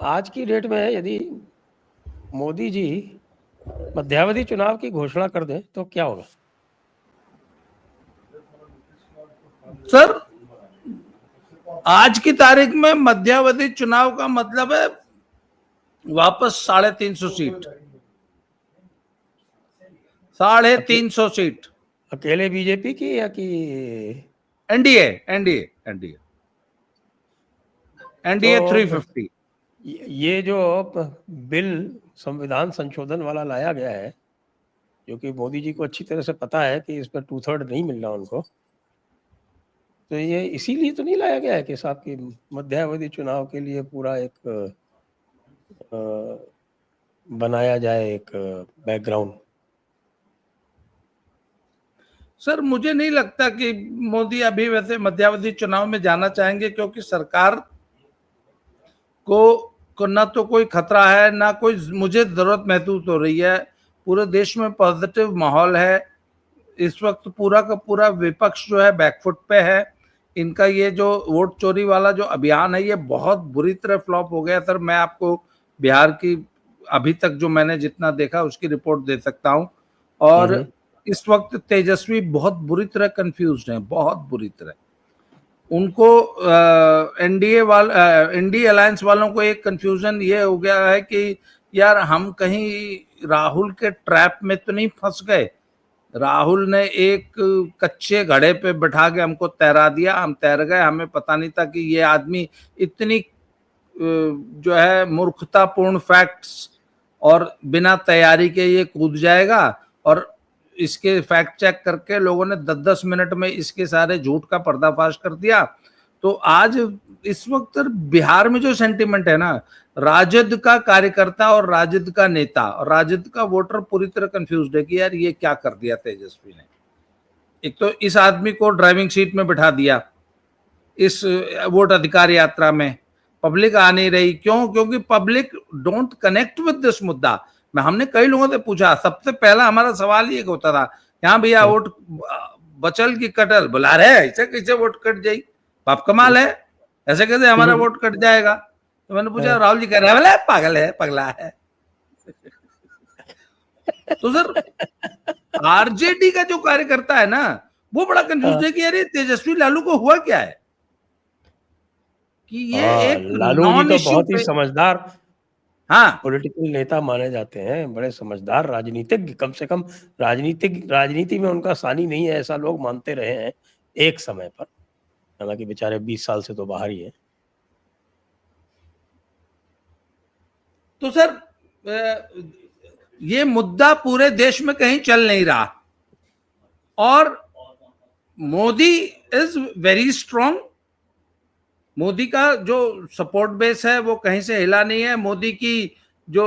आज की डेट में यदि मोदी जी मध्यावधि चुनाव की घोषणा कर दें तो क्या होगा? सर, आज की तारीख में मध्यावधि चुनाव का मतलब है वापस 350 सीट, 350 सीट अकेले बीजेपी की या कि एनडीए एनडीए एनडीए एनडीए तो 350। ये जो बिल संविधान संशोधन वाला लाया गया है, जो कि मोदी जी को अच्छी तरह से पता है कि इसमें 2/3 नहीं मिल रहा उनको, तो ये इसीलिए तो नहीं लाया गया है कि साहब की मध्यावधि चुनाव के लिए पूरा एक बनाया जाए एक बैकग्राउंड। सर, मुझे नहीं लगता कि मोदी अभी वैसे मध्यावधि चुनाव में जाना चाहेंगे, क्योंकि सरकार को ना तो कोई खतरा है, ना कोई मुझे जरूरत महसूस हो रही है। पूरे देश में पॉजिटिव माहौल है। इस वक्त पूरा का पूरा विपक्ष जो है बैकफुट पे है। इनका ये जो वोट चोरी वाला जो अभियान है, ये बहुत बुरी तरह फ्लॉप हो गया। सर, मैं आपको बिहार की अभी तक जो मैंने जितना देखा उसकी रिपोर्ट दे सकता हूं। और इस वक्त तेजस्वी बहुत बुरी तरह कंफ्यूज्ड हैं, बहुत बुरी तरह। उनको एनडीए अलायंस वालों को एक कंफ्यूजन ये हो गया है कि यार हम कहीं राहुल के ट्रैप में तो नहीं फंस गए। राहुल ने एक कच्चे घड़े पे बैठा के हमको तैरा दिया, हम तैर गए। हमें पता नहीं था कि ये आदमी इतनी जो है मूर्खतापूर्ण फैक्ट्स और बिना तैयारी के ये कूद जाएगा। और इसके फैक्ट चेक करके लोगों ने 10-10 मिनट में इसके सारे झूठ का पर्दाफाश कर दिया। तो आज इस वक्त बिहार में जो सेंटिमेंट है ना, राजद का कार्यकर्ता और राजद का नेता और राजद का वोटर पूरी तरह कंफ्यूज्ड है कि यार ये क्या कर दिया तेजस्वी ने। एक तो इस आदमी को ड्राइविंग सीट में बिठा दिया इस वोट अधिकार यात्रा में, पब्लिक आ नहीं रही। क्यों? क्योंकि public don't connect with this मुद्दा। मैं हमने कई लोगों से पूछा, सबसे पहला हमारा सवाल ये होता था, यहाँ भैया वोट बचल की कटल, बुला रहे ऐसे कैसे वोट कट जाए, बाप कमाल है, ऐसे कैसे हमारा वोट कट जाएगा। तो मैंने पूछा, राहुल जी कह रहे हैं पागल है, पगला है। तो सर, आरजेडी का जो कार्यकर्ता है ना, वो बड़ा कंफ्यूज है कि यार तेजस्वी लालू को हुआ क्या है कि ये एक लालू जी नॉन तो इश्यू बहुत ही पे। समझदार हाँ, पॉलिटिकल नेता माने जाते हैं, बड़े समझदार राजनीतिज्ञ, कम से कम राजनीति में उनका सानी नहीं है ऐसा लोग मानते रहे हैं एक समय पर। हालांकि बेचारे 20 साल से तो बाहर ही हैं। तो सर ये मुद्दा पूरे देश में कहीं चल नहीं रहा और Modi is very strong. Modi का जो सपोर्ट बेस है वो कहीं से हिला नहीं है। मोदी की जो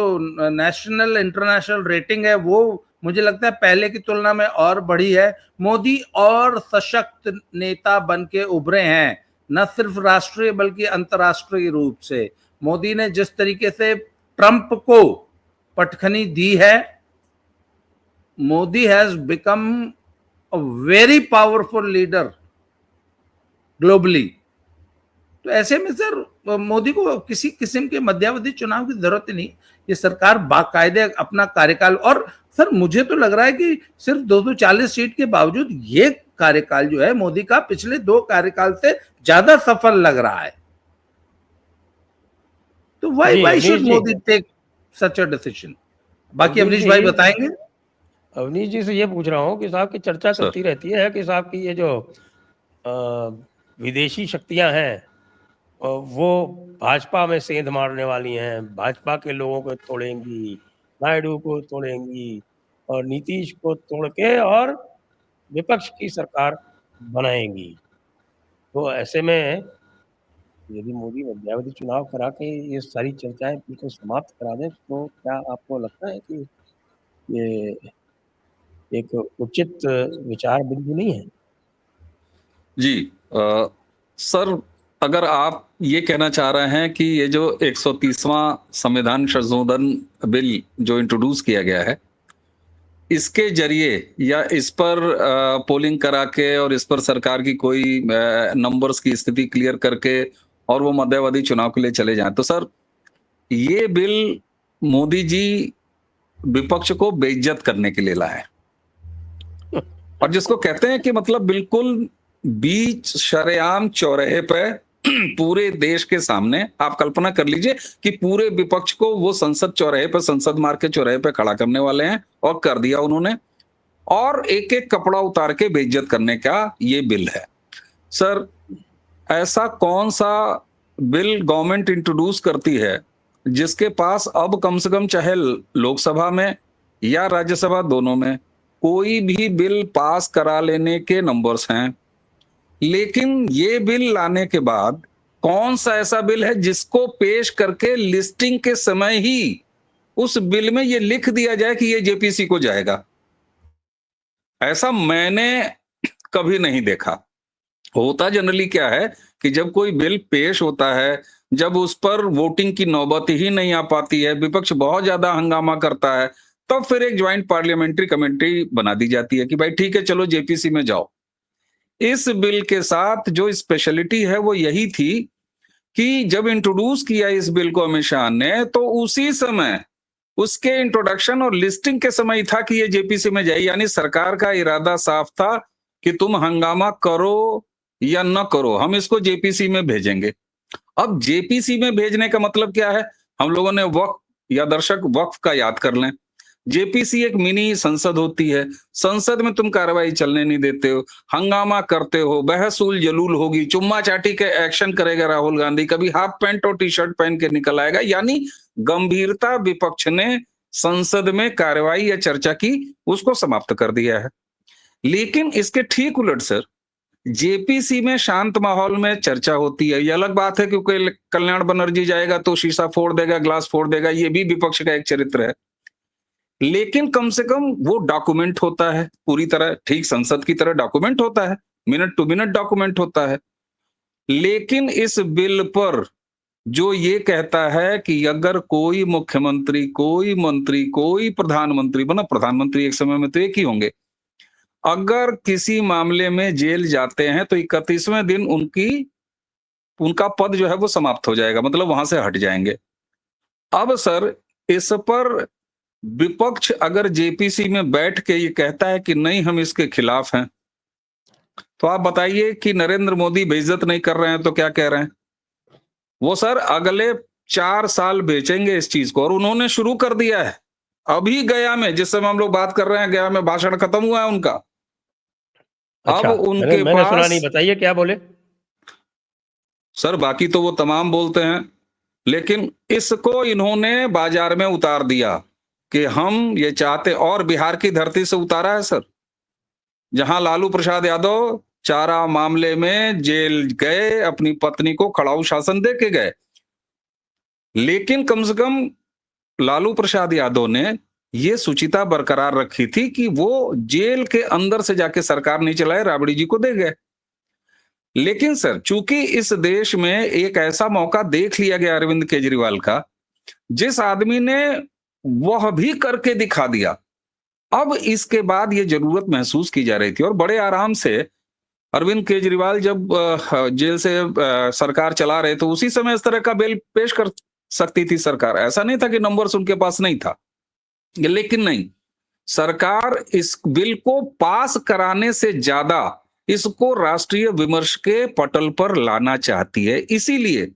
नेशनल इंटरनेशनल रेटिंग है वो मुझे लगता है पहले की तुलना में और बढ़ी है। मोदी और सशक्त नेता बन के उभरे हैं, न सिर्फ राष्ट्रीय बल्कि अंतर्राष्ट्रीय रूप से। मोदी ने जिस तरीके से ट्रंप को पटखनी दी है, Modi has become a very powerful leader globally. तो ऐसे में सर मोदी को किसी किस्म के मध्यावधि चुनाव की जरूरत ही नहीं। ये सरकार बाकायदे अपना कार्यकाल, और सर मुझे तो लग रहा है कि सिर्फ 240 सीट के बावजूद ये कार्यकाल जो है मोदी का पिछले 2 कार्यकाल से ज्यादा सफल लग रहा है। तो why should Modi take such a decision? बाकी अवनीश भाई बताएंगे। अवनीश जी से ये पूछ रहा हूँ कि साहब की चर्चा चलती रहती है कि साहब की ये जो विदेशी शक्तियां हैं वो भाजपा में सेंध मारने वाली हैं, भाजपा के लोगों को तोड़ेंगी, नायडू को तोड़ेंगी और नीतीश को तोड़ के और विपक्ष की सरकार बनाएंगी। तो ऐसे में यदि मोदी मध्यावधि चुनाव करा के ये सारी चर्चाएं बिल्कुल समाप्त करा दें तो क्या आपको लगता है कि ये एक उचित विचार बिंदु नहीं है? जी सर, अगर आप ये कहना चाह रहे हैं कि ये जो 130वां संविधान संशोधन बिल जो इंट्रोड्यूस किया गया है, इसके जरिए या इस पर पोलिंग करा के और इस पर सरकार की कोई नंबर्स की स्थिति क्लियर करके और वो मध्यावधि चुनाव के लिए चले जाएं, तो सर ये बिल मोदी जी विपक्ष को बेइज्जत करने के लिए लाए, और जिसको कहते हैं कि मतलब बिल्कुल बीच शरेआम चौराहे पे पूरे देश के सामने आप कल्पना कर लीजिए कि पूरे विपक्ष को वो संसद चौराहे पे, संसद मार्ग के चौराहे पे खड़ा करने वाले हैं, और कर दिया उन्होंने, और एक एक कपड़ा उतार के बेइज्जत करने का ये बिल है। सर, ऐसा कौन सा बिल गवर्नमेंट इंट्रोड्यूस करती है जिसके पास अब कम से कम चाहे लोकसभा में या राज्यसभा दोनों में कोई भी बिल पास करा लेने के नंबर्स हैं, लेकिन ये बिल लाने के बाद कौन सा ऐसा बिल है जिसको पेश करके लिस्टिंग के समय ही उस बिल में ये लिख दिया जाए कि ये जेपीसी को जाएगा? ऐसा मैंने कभी नहीं देखा। होता जनरली क्या है कि जब कोई बिल पेश होता है, जब उस पर वोटिंग की नौबत ही नहीं आ पाती है, विपक्ष बहुत ज्यादा हंगामा करता है, तब फिर एक ज्वाइंट पार्लियामेंट्री कमेटी बना दी जाती है कि भाई ठीक है, चलो जेपीसी में जाओ। इस बिल के साथ जो स्पेशलिटी है वो यही थी कि जब इंट्रोड्यूस किया इस बिल को अमित शाह ने, तो उसी समय उसके इंट्रोडक्शन और लिस्टिंग के समय था कि ये जेपीसी में जाए, यानी सरकार का इरादा साफ था कि तुम हंगामा करो या न करो, हम इसको जेपीसी में भेजेंगे। अब जेपीसी में भेजने का मतलब क्या है? हम लोगों ने वक्फ या दर्शक वक्फ का याद कर लें। जेपीसी एक मिनी संसद होती है, संसद में तुम कार्रवाई चलने नहीं देते हो, हंगामा करते हो, बहस-उल जलूल होगी, चुम्मा चाटी के एक्शन करेगा राहुल गांधी, कभी हाफ पैंट और टी शर्ट पहन के निकल आएगा, यानी गंभीरता विपक्ष ने संसद में कार्रवाई या चर्चा की उसको समाप्त कर दिया है। लेकिन इसके ठीक उलट सर, जेपीसी में शांत माहौल में चर्चा होती है। ये अलग बात है क्योंकि कल्याण बनर्जी जाएगा तो शीशा फोड़ देगा, ग्लास फोड़ देगा, ये भी विपक्ष का एक चरित्र है, लेकिन कम से कम वो डॉक्यूमेंट होता है पूरी तरह, ठीक संसद की तरह डॉक्यूमेंट होता है, मिनट टू मिनट डॉक्यूमेंट होता है। लेकिन इस बिल पर जो ये कहता है कि अगर कोई मुख्यमंत्री, कोई मंत्री, कोई प्रधानमंत्री, बना प्रधानमंत्री एक समय में तो एक ही होंगे, अगर किसी मामले में जेल जाते हैं तो 31वें दिन उनका पद जो है वो समाप्त हो जाएगा, मतलब वहां से हट जाएंगे। अब सर, इस पर विपक्ष अगर जेपीसी में बैठ के ये कहता है कि नहीं हम इसके खिलाफ हैं, तो आप बताइए कि नरेंद्र मोदी बेइज्जत नहीं कर रहे हैं तो क्या कह रहे हैं? वो सर अगले 4 साल बेचेंगे इस चीज को, और उन्होंने शुरू कर दिया है। अभी गया में, जिस समय हम लोग बात कर रहे हैं, गया में भाषण खत्म हुआ है उनका। अच्छा, अब उनके मैंने पास सुना नहीं, बताइए क्या बोले? सर बाकी तो वो तमाम बोलते हैं, लेकिन इसको इन्होंने बाजार में उतार दिया कि हम ये चाहते, और बिहार की धरती से उतारा है सर, जहां लालू प्रसाद यादव चारा मामले में जेल गए, अपनी पत्नी को खड़ाऊ शासन दे के गए, लेकिन कम से कम लालू प्रसाद यादव ने ये सुचिता बरकरार रखी थी कि वो जेल के अंदर से जाके सरकार नहीं चलाए, राबड़ी जी को दे गए। लेकिन सर, चूंकि इस देश में एक ऐसा मौका देख लिया गया अरविंद केजरीवाल का, जिस आदमी ने वह भी करके दिखा दिया, अब इसके बाद ये जरूरत महसूस की जा रही थी, और बड़े आराम से अरविंद केजरीवाल जब जेल से सरकार चला रहे तो उसी समय इस तरह का बिल पेश कर सकती थी सरकार। ऐसा नहीं था कि नंबर्स उनके पास नहीं था, लेकिन नहीं, सरकार इस बिल को पास कराने से ज्यादा इसको राष्ट्रीय विमर्श के पटल पर लाना चाहती है। इसीलिए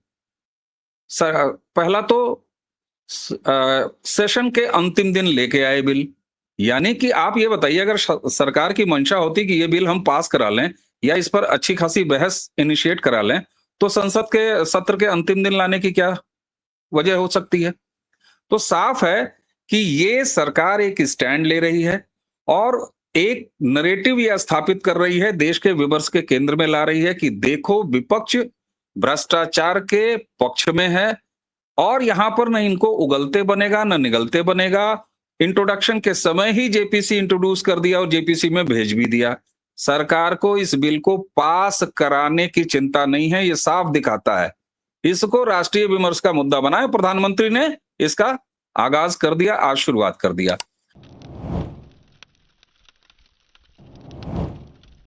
पहला तो सेशन के अंतिम दिन लेके आए बिल, यानी कि आप ये बताइए, अगर सरकार की मंशा होती कि ये बिल हम पास करा लें या इस पर अच्छी खासी बहस इनिशिएट करा लें, तो संसद के सत्र के अंतिम दिन लाने की क्या वजह हो सकती है? तो साफ है कि ये सरकार एक स्टैंड ले रही है और एक नरेटिव यह स्थापित कर रही है, देश के विमर्श के केंद्र में ला रही है कि देखो विपक्ष भ्रष्टाचार के पक्ष में है, और यहां पर न इनको उगलते बनेगा न निगलते बनेगा। इंट्रोडक्शन के समय ही जेपीसी इंट्रोड्यूस कर दिया और जेपीसी में भेज भी दिया। सरकार को इस बिल को पास कराने की चिंता नहीं है, ये साफ दिखाता है। इसको राष्ट्रीय विमर्श का मुद्दा बनाए, प्रधानमंत्री ने इसका आगाज कर दिया, आज शुरुआत कर दिया।